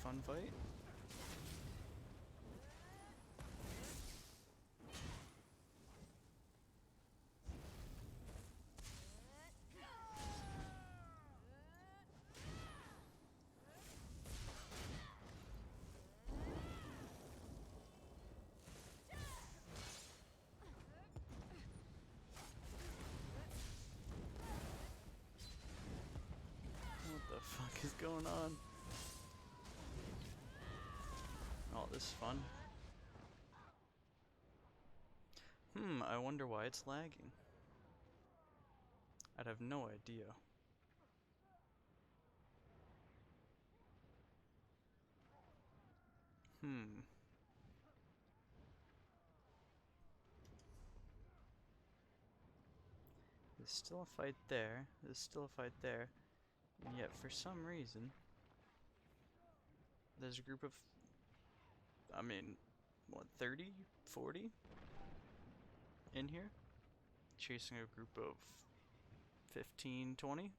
fun fight. What the fuck is going on? Oh, this is fun. I wonder why it's lagging. I'd have no idea. There's still a fight there. There's still a fight there. And yet, for some reason, there's a group of, I mean, what, 30, 40 in here? Chasing a group of 15, 20?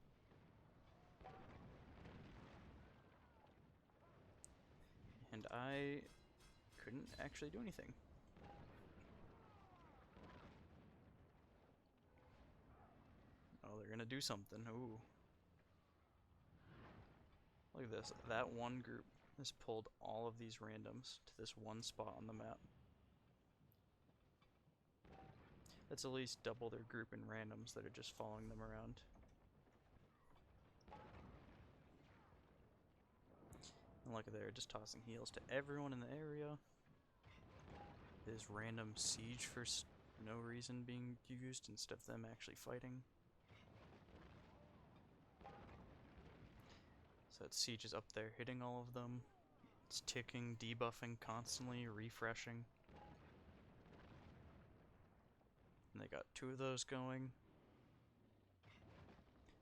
And I couldn't actually do anything. Oh, they're gonna do something. Ooh. Look at this. That one group has pulled all of these randoms to this one spot on the map. That's at least double their group in randoms that are just following them around. And look at there, just tossing heals to everyone in the area. This random siege for no reason being used instead of them actually fighting. So that siege is up there hitting all of them. It's ticking, debuffing constantly, refreshing. And they got 2 of those going.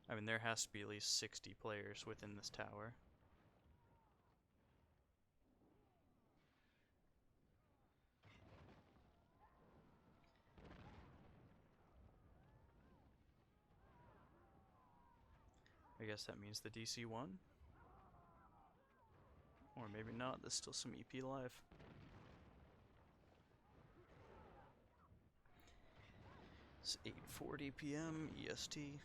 I mean, there has to be at least 60 players within this tower. I guess that means the DC won. Or maybe not, there's still some EP alive. It's 8:40 p.m. EST.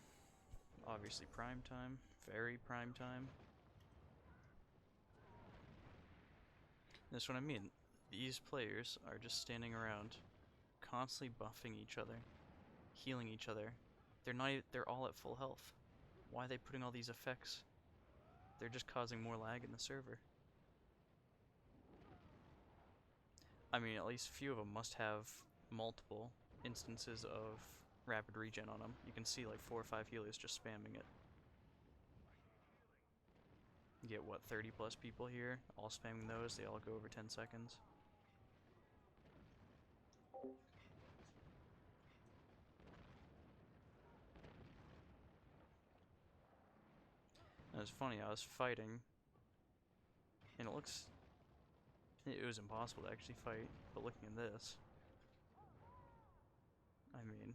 Obviously prime time, very prime time. That's what I mean. These players are just standing around, constantly buffing each other, healing each other. They're all at full health. Why are they putting all these effects? They're just causing more lag in the server. I mean, at least a few of them must have multiple instances of rapid regen on them. You can see like 4 or 5 healers just spamming it. You get what, 30 plus people here, all spamming those, they all go over 10 seconds. And it's funny, I was fighting, and it was impossible to actually fight, but looking at this, I mean,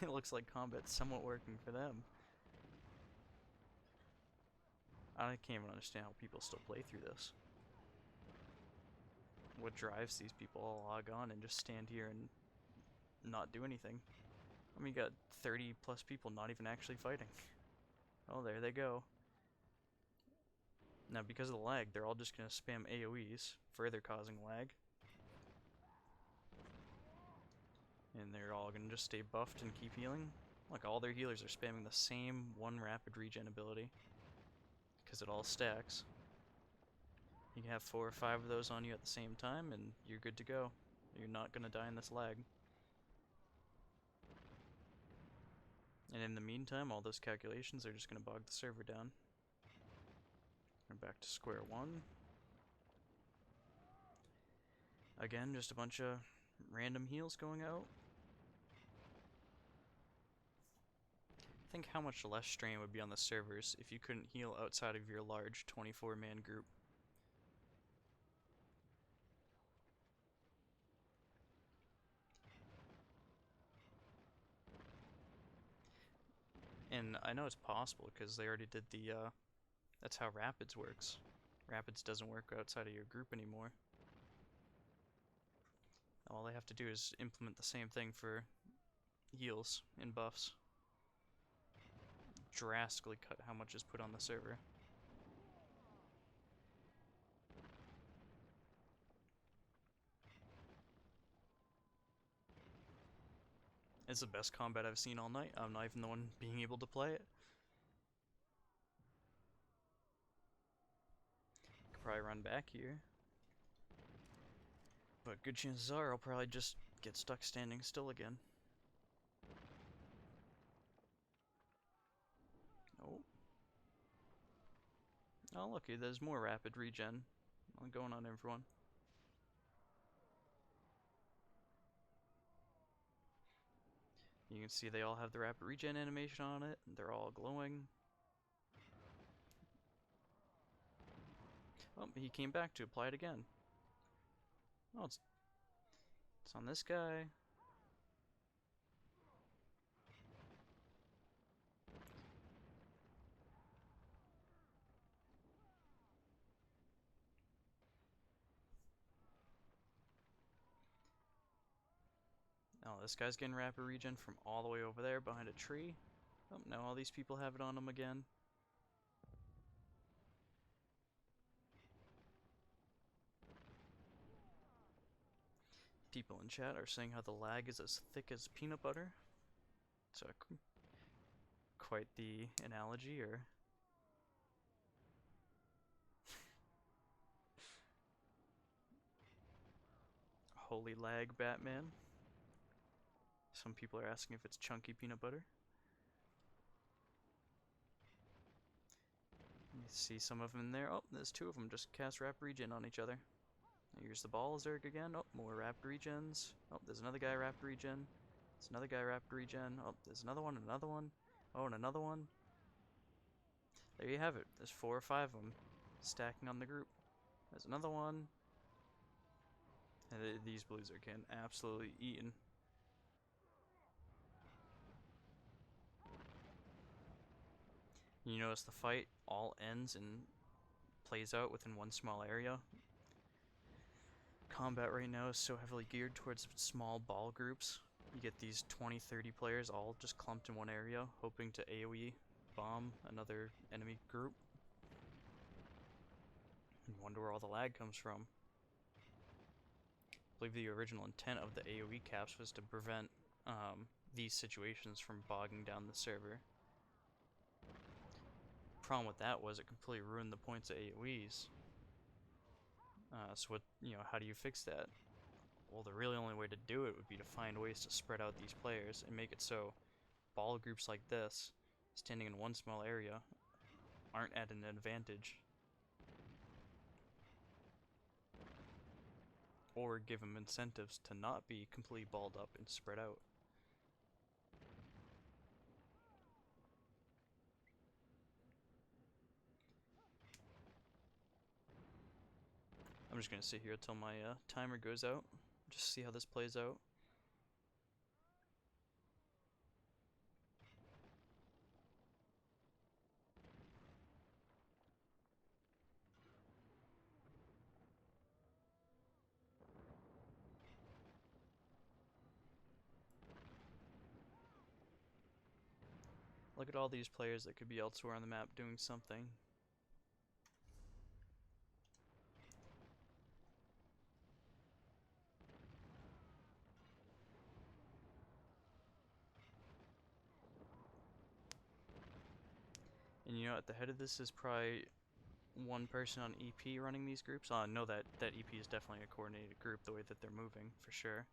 it looks like combat's somewhat working for them. I can't even understand how people still play through this. What drives these people to log on and just stand here and not do anything? I mean, you got 30 plus people not even actually fighting. Oh, there they go. Now, because of the lag, they're all just going to spam AoEs, further causing lag. And they're all going to just stay buffed and keep healing. Like, all their healers are spamming the same one rapid regen ability, because it all stacks. You can have 4 or 5 of those on you at the same time, and you're good to go. You're not going to die in this lag. And in the meantime, all those calculations are just going to bog the server down. We're back to square one. Again, just a bunch of random heals going out. Think how much less strain would be on the servers if you couldn't heal outside of your large 24-man group. And I know it's possible because they already did the, that's how Rapids works. Rapids doesn't work outside of your group anymore. All they have to do is implement the same thing for heals and buffs. Drastically cut how much is put on the server. It's the best combat I've seen all night. I'm not even the one being able to play it. Could probably run back here. But good chances are I'll probably just get stuck standing still again. Oh. Oh, look, there's more rapid regen going on everyone. You can see they all have the rapid regen animation on it. They're all glowing. Oh, he came back to apply it again. Oh, it's on this guy. Oh, this guy's getting rapid regen from all the way over there behind a tree. Oh, now all these people have it on them again. People in chat are saying how the lag is as thick as peanut butter. So, quite the analogy, or... Holy lag, Batman. Some people are asking if it's chunky peanut butter. You see some of them in there. Oh, there's two of them just cast rapid regen on each other. Here's the ball Zerg again. Oh, more rapid regens. Oh, there's another guy rapid regen. There's another guy rapid regen. Oh, there's another one, another one. Oh, and another one. There you have it. There's 4 or 5 of them stacking on the group. There's another one. And these blues are getting absolutely eaten. You notice the fight all ends and plays out within one small area. Combat right now is so heavily geared towards small ball groups. You get these 20-30 players all just clumped in one area, hoping to AoE bomb another enemy group. You wonder where all the lag comes from. I believe the original intent of the AoE caps was to prevent these situations from bogging down the server. Problem with that was it completely ruined the points of AoEs. So what, how do you fix that? Well, the really only way to do it would be to find ways to spread out these players and make it so ball groups like this, standing in one small area, aren't at an advantage. Or give them incentives to not be completely balled up and spread out. I'm just gonna sit here until my timer goes out, just see how this plays out. Look at all these players that could be elsewhere on the map doing something. And at the head of this is probably one person on EP running these groups. No, that EP is definitely a coordinated group the way that they're moving, for sure.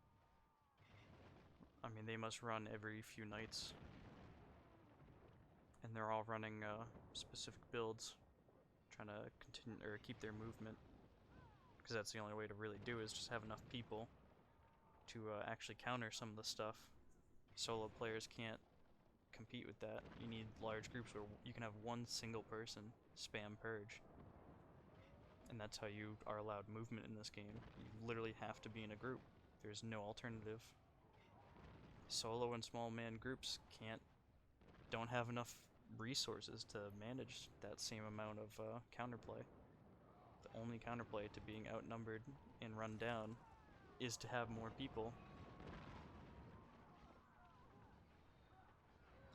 I mean, they must run every few nights. And they're all running specific builds, trying to continue or keep their movement. Because that's the only way to really do it, is just have enough people to actually counter some of the stuff. Solo players can't compete with that. You need large groups where you can have one single person spam purge. And that's how you are allowed movement in this game. You literally have to be in a group. There's no alternative. Solo and small man groups don't have enough resources to manage that same amount of counterplay. only counterplay to being outnumbered and run down is to have more people.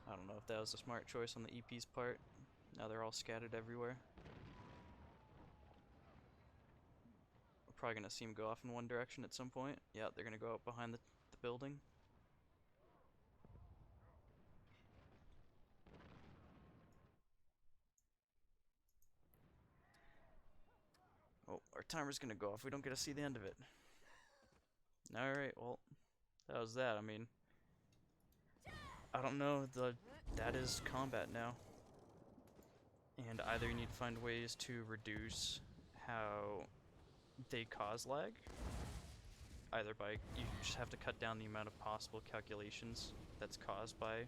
I don't know if that was a smart choice on the EP's part. Now they're all scattered everywhere. We're probably gonna see them go off in one direction at some point. Yeah, they're gonna go up behind the building. Oh, our timer's gonna go off. We don't get to see the end of it. Alright, well, that was that. I mean, I don't know. That is combat now. And either you need to find ways to reduce how they cause lag, either by, you just have to cut down the amount of possible calculations that's caused by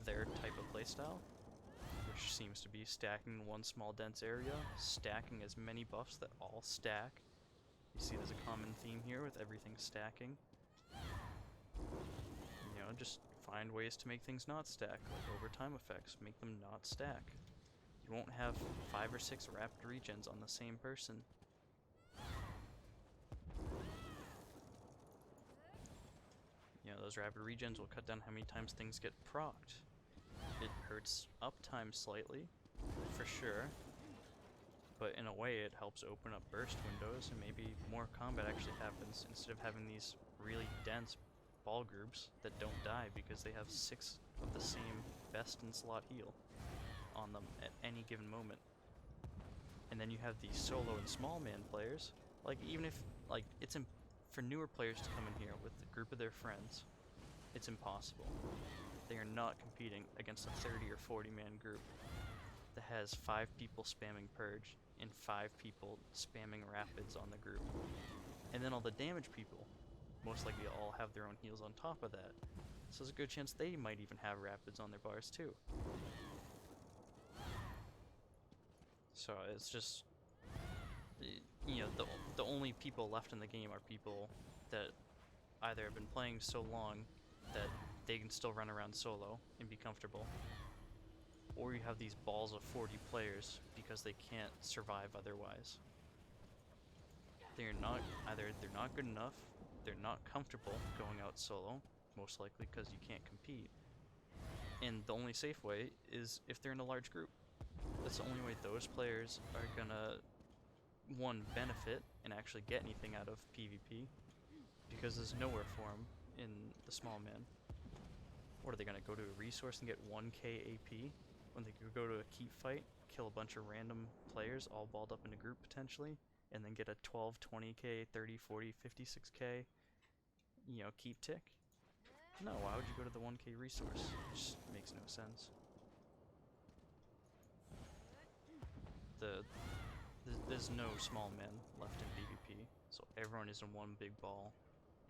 their type of playstyle, which seems to be stacking one small dense area, stacking as many buffs that all stack. You see there's a common theme here with everything stacking. You know, just find ways to make things not stack, like overtime effects, make them not stack. You won't have 5 or 6 rapid regens on the same person. You know, those rapid regens will cut down how many times things get procced. It hurts uptime slightly, for sure, but in a way it helps open up burst windows and maybe more combat actually happens instead of having these really dense ball groups that don't die because they have 6 of the same best in slot heal on them at any given moment. And then you have these solo and small man players, like even if, like, for newer players to come in here with a group of their friends, it's impossible. They are not competing against a 30 or 40 man group that has 5 people spamming purge and 5 people spamming rapids on the group. And then all the damage people most likely all have their own heals on top of that. So there's a good chance they might even have rapids on their bars too. So it's just, you know, the only people left in the game are people that either have been playing so long that they can still run around solo and be comfortable, or you have these balls of 40 players because they can't survive otherwise. They're not good enough, they're not comfortable going out solo, most likely because you can't compete. And the only safe way is if they're in a large group. That's the only way those players are gonna, one, benefit and actually get anything out of PvP, because there's nowhere for them in the small man. What are they gonna go to a resource and get 1k AP when they could go to a keep fight, kill a bunch of random players all balled up in a group potentially, and then get a 12, 20k, 30, 40, 56k, you know, keep tick? No, why would you go to the 1k resource? It just makes no sense. There's no small men left in PvP, so everyone is in one big ball.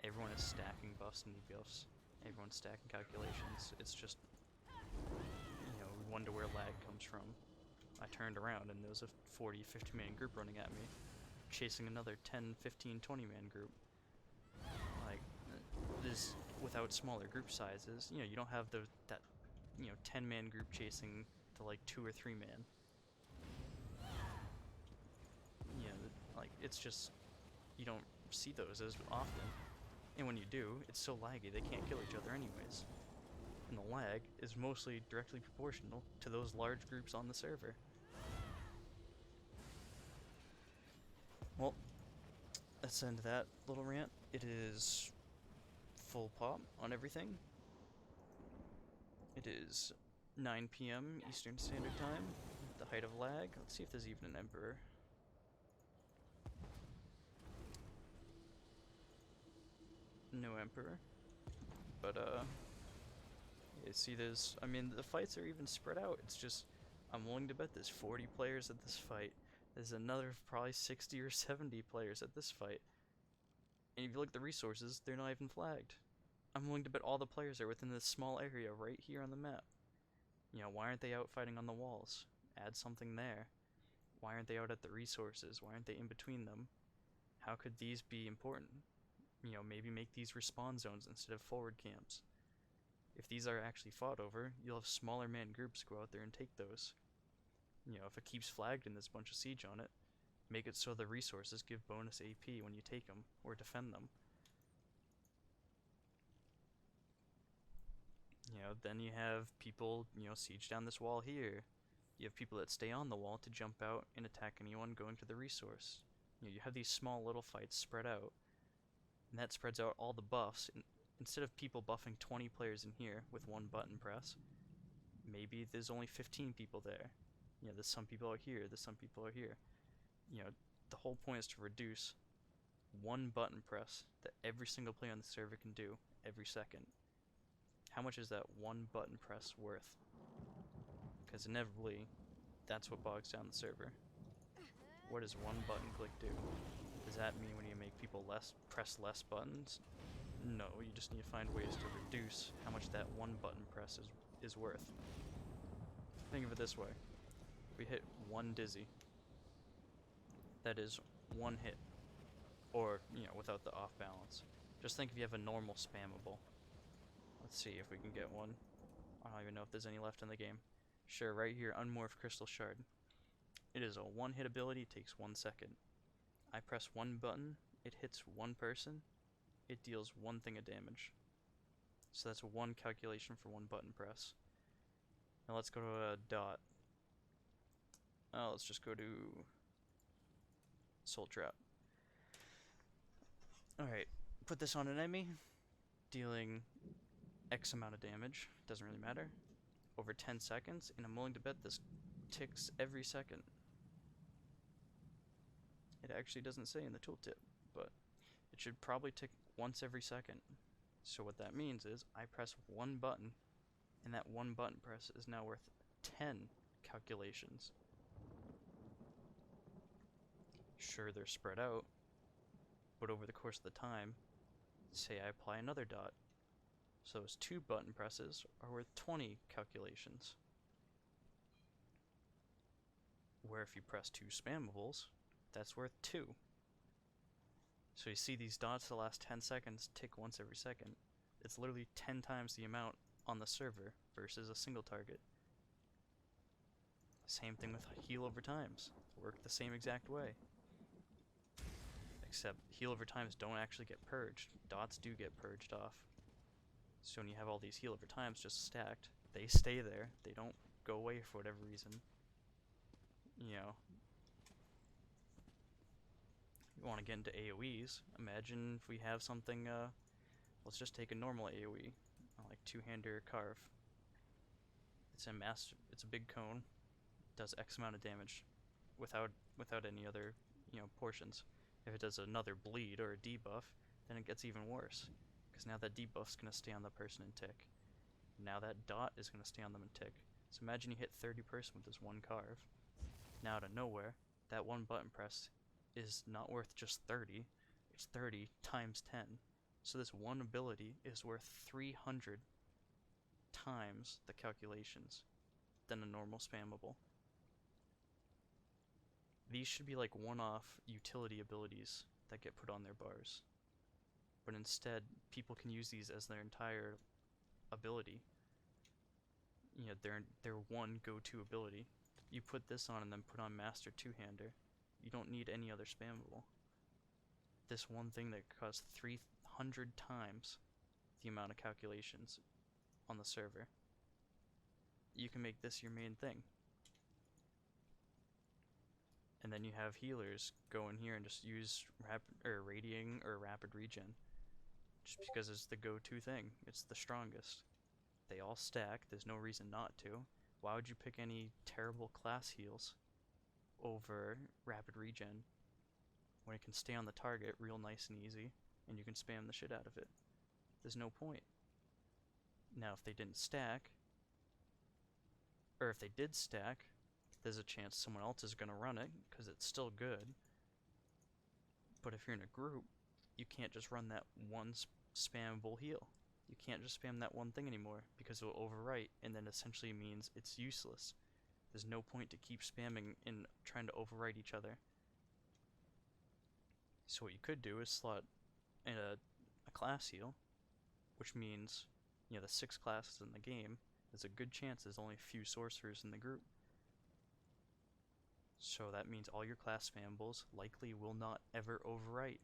Everyone is stacking buffs and debuffs. Everyone's stacking calculations. It's just, you know, we wonder where lag comes from. I turned around and there was a 40, 50 man group running at me, chasing another 10, 15, 20 man group. Like, this, without smaller group sizes, you know, you don't have that, you know, 10 man group chasing to like 2 or 3 man. You know, like, it's just, you don't see those as often. And when you do, it's so laggy they can't kill each other anyways. And the lag is mostly directly proportional to those large groups on the server. Well, let's end that little rant. It is full pop on everything. It is 9 p.m. Eastern Standard Time, the height of lag. Let's see if there's even an Emperor. No Emperor. But, you see there's, I mean, the fights are even spread out. It's just, I'm willing to bet there's 40 players at this fight. There's another probably 60 or 70 players at this fight. And if you look at the resources, they're not even flagged. I'm willing to bet all the players are within this small area right here on the map. You know, why aren't they out fighting on the walls? Add something there. Why aren't they out at the resources? Why aren't they in between them? How could these be important? You know, maybe make these respawn zones instead of forward camps. If these are actually fought over, you'll have smaller man groups go out there and take those. You know, if it keeps flagged and there's a bunch of siege on it, Make it so the resources give bonus AP when you take them or defend them. Then you have people, siege down this wall here. You have people that stay on the wall to jump out and attack anyone going to the resource. You have these small little fights spread out, and that spreads out all the buffs. Instead of people buffing 20 players in here with one button press, maybe there's only 15 people there. There's some people out here, there's some people out here. The whole point is to reduce one button press that every single player on the server can do every second. How much is that one button press worth? Because inevitably, that's what bogs down the server. What does one button click do? Does that mean when you make people press less buttons? No, you just need to find ways to reduce how much that one button press is worth. Think of it this way. We hit one dizzy. That is one hit. Or, without the off balance. Just think if you have a normal spammable. Let's see if we can get one. I don't even know if there's any left in the game. Sure, right here, Unmorph Crystal Shard. It is a one-hit ability, it takes 1 second. I press one button, it hits one person, it deals one thing of damage. So that's one calculation for one button press. Now let's go to a dot. Let's just go to Soul Trap. Alright, put this on an enemy, dealing X amount of damage, doesn't really matter, over 10 seconds, and I'm willing to bet this ticks every second. It actually doesn't say in the tooltip, but it should probably tick once every second. So what that means is I press one button, and that one button press is now worth 10 calculations. Sure, they're spread out, but over the course of the time, say I apply another dot. So those 2 button presses are worth 20 calculations. Where if you press 2 spammables, that's worth 2. So you see these dots the last 10 seconds tick once every second. It's literally 10 times the amount on the server versus a single target. Same thing with heal over times. Work the same exact way. Except heal over times don't actually get purged. Dots do get purged off. So when you have all these heal over times just stacked, they stay there. They don't go away for whatever reason. You want to get into AoEs. Imagine if we have something, let's just take a normal AoE, like two-hander carve. It's a big cone, does X amount of damage without any other, portions. If it does another bleed or a debuff, then it gets even worse. Because now that debuff's going to stay on the person and tick. Now that dot is going to stay on them and tick. So imagine you hit 30 person with this one carve. Now out of nowhere, that one button press is not worth just 30. It's 30 times 10. So this one ability is worth 300 times the calculations than a normal spammable. These should be like one-off utility abilities that get put on their bars. But instead, people can use these as their entire ability. Their one go-to ability. You put this on and then put on Master Two-Hander. You don't need any other spammable. This one thing that costs 300 times the amount of calculations on the server. You can make this your main thing. And then you have healers go in here and just use radiating or rapid regen. Just because it's the go-to thing. It's the strongest. They all stack. There's no reason not to. Why would you pick any terrible class heals over rapid regen when it can stay on the target real nice and easy and you can spam the shit out of it? There's no point. Now if they didn't stack, or if they did stack, there's a chance someone else is going to run it because it's still good. But if you're in a group, you can't just run that one spammable heal. You can't just spam that one thing anymore because it will overwrite and then essentially means it's useless. There's no point to keep spamming and trying to overwrite each other. So what you could do is slot in a class heal, which means, the 6 classes in the game, there's a good chance there's only a few sorcerers in the group. So that means all your class spambles likely will not ever overwrite.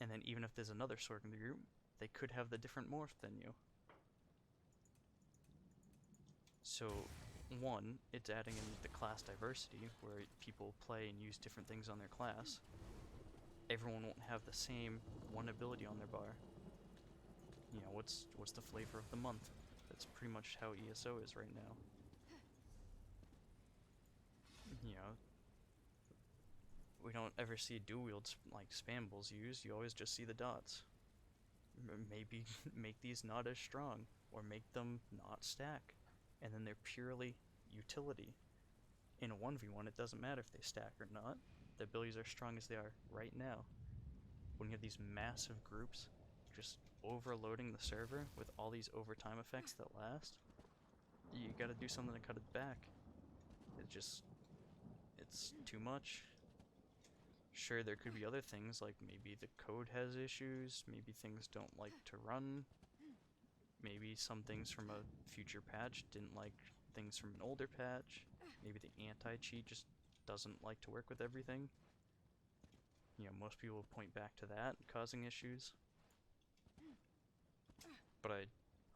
And then even if there's another Sorg in the group, they could have the different morph than you. So, one, it's adding in the class diversity, where people play and use different things on their class. Everyone won't have the same one ability on their bar. You know, what's the flavor of the month? That's pretty much how ESO is right now. You know, we don't ever see dual wields like spambles used, you always just see the dots. Maybe make these not as strong, or make them not stack, and then they're purely utility. In a 1v1, it doesn't matter if they stack or not, the abilities are strong as they are right now. When you have these massive groups just overloading the server with all these overtime effects that last, you gotta do something to cut it back. It's too much. Sure, there could be other things, like maybe the code has issues, maybe things don't like to run, maybe some things from a future patch didn't like things from an older patch, maybe the anti-cheat just doesn't like to work with everything. You know, most people point back to that causing issues. But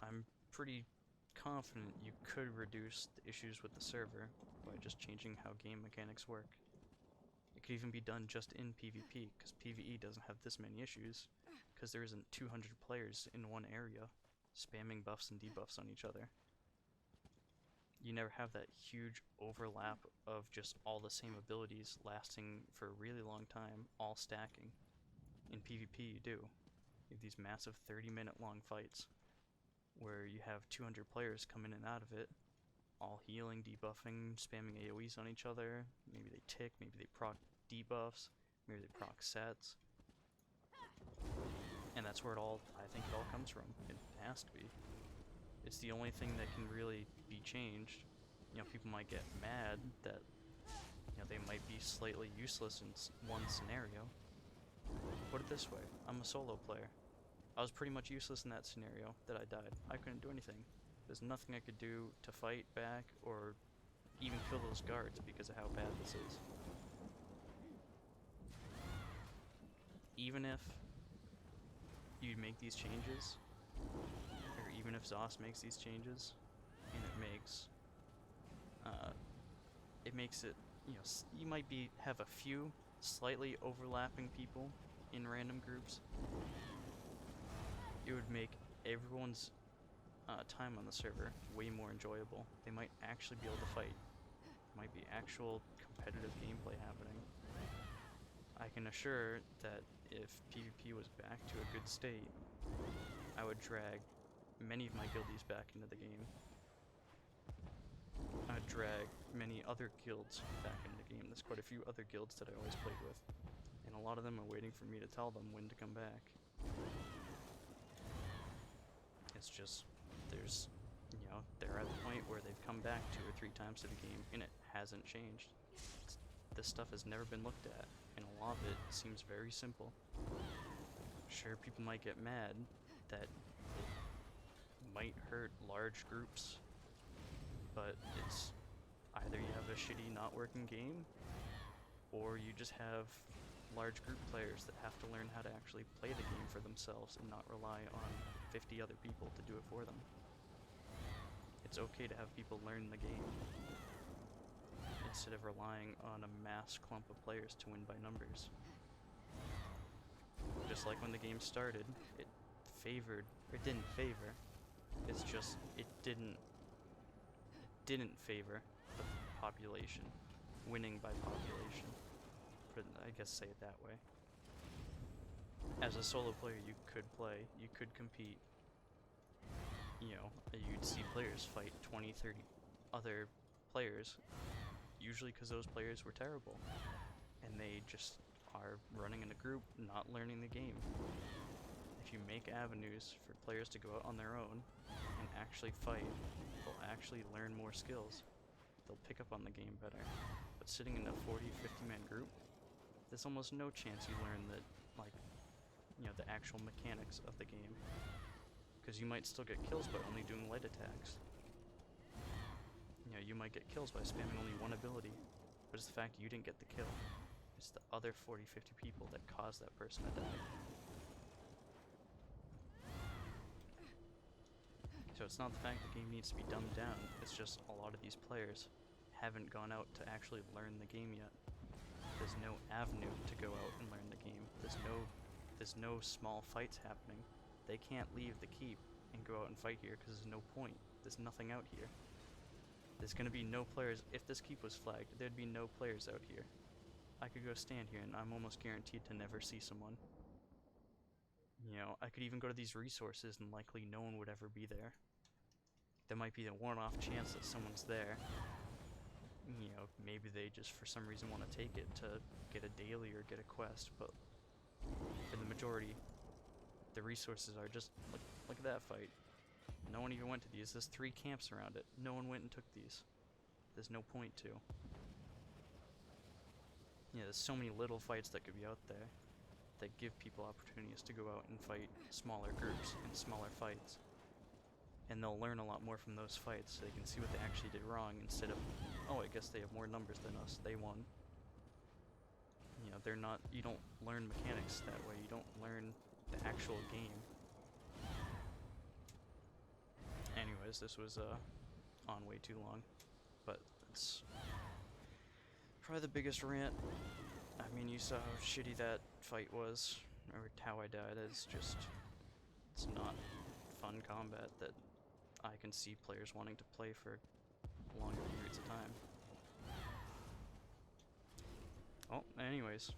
I'm pretty confident you could reduce the issues with the server by just changing how game mechanics work. It could even be done just in PvP, because PvE doesn't have this many issues, because there isn't 200 players in one area spamming buffs and debuffs on each other. You never have that huge overlap of just all the same abilities lasting for a really long time, all stacking. In PvP you do. You have these massive 30-minute long fights, where you have 200 players come in and out of it, all healing, debuffing, spamming AoEs on each other. Maybe they tick, maybe they proc debuffs, maybe they proc sets. And that's where I think it all comes from. It has to be. It's the only thing that can really be changed. You know, people might get mad that, you know, they might be slightly useless in one scenario. Put it this way, I'm a solo player. I was pretty much useless in that scenario that I died. I couldn't do anything. There's nothing I could do to fight back or even kill those guards because of how bad this is. Even if you make these changes, or even if Zos makes these changes, and it makes it, you know, you might have a few slightly overlapping people in random groups. It would make everyone's time on the server way more enjoyable. They might actually be able to fight. There might be actual competitive gameplay happening. I can assure that if PvP was back to a good state, I would drag many of my guildies back into the game. I'd drag many other guilds back into the game. There's quite a few other guilds that I always played with, and a lot of them are waiting for me to tell them when to come back. It's just, there's, you know, they're at the point where they've come back 2 or 3 times to the game, and it hasn't changed. This stuff has never been looked at, and a lot of it seems very simple. Sure, people might get mad that it might hurt large groups, but it's either you have a shitty not working game, or you just have large group players that have to learn how to actually play the game for themselves and not rely on 50 other people to do it for them. It's okay to have people learn the game, instead of relying on a mass clump of players to win by numbers. Just like when the game started, it didn't favor, it's just, it didn't favor the population, winning by population. I guess say it that way. As a solo player, you could play, you could compete. You know, you'd see players fight 20, 30 other players, usually because those players were terrible, and they just are running in a group, not learning the game. If you make avenues for players to go out on their own and actually fight, they'll actually learn more skills. They'll pick up on the game better. But sitting in a 40, 50-man group, there's almost no chance you learn the, like, you know, the actual mechanics of the game. Because you might still get kills by only doing light attacks. You know, you might get kills by spamming only one ability, but it's the fact you didn't get the kill. It's the other 40, 50 people that caused that person to die. So it's not the fact the game needs to be dumbed down, it's just a lot of these players haven't gone out to actually learn the game yet. There's no avenue to go out and learn the game. There's no small fights happening. They can't leave the keep and go out and fight here because there's no point. There's nothing out here. There's gonna be no players. If this keep was flagged, there'd be no players out here. I could go stand here and I'm almost guaranteed to never see someone. You know, I could even go to these resources and likely no one would ever be there. There might be a one-off chance that someone's there. You know, maybe they just for some reason want to take it to get a daily or get a quest, but for the majority, the resources are just, look at that fight. No one even went to these. There's 3 camps around it. No one went and took these. There's no point to. Yeah, there's so many little fights that could be out there that give people opportunities to go out and fight smaller groups in smaller fights. And they'll learn a lot more from those fights so they can see what they actually did wrong instead of, oh, I guess they have more numbers than us, they won. You know, they're not, you don't learn mechanics that way, you don't learn the actual game. Anyways, this was on way too long, but it's probably the biggest rant. I mean, you saw how shitty that fight was, or how I died. It's just, it's not fun combat that I can see players wanting to play for longer periods of time. Well, anyways,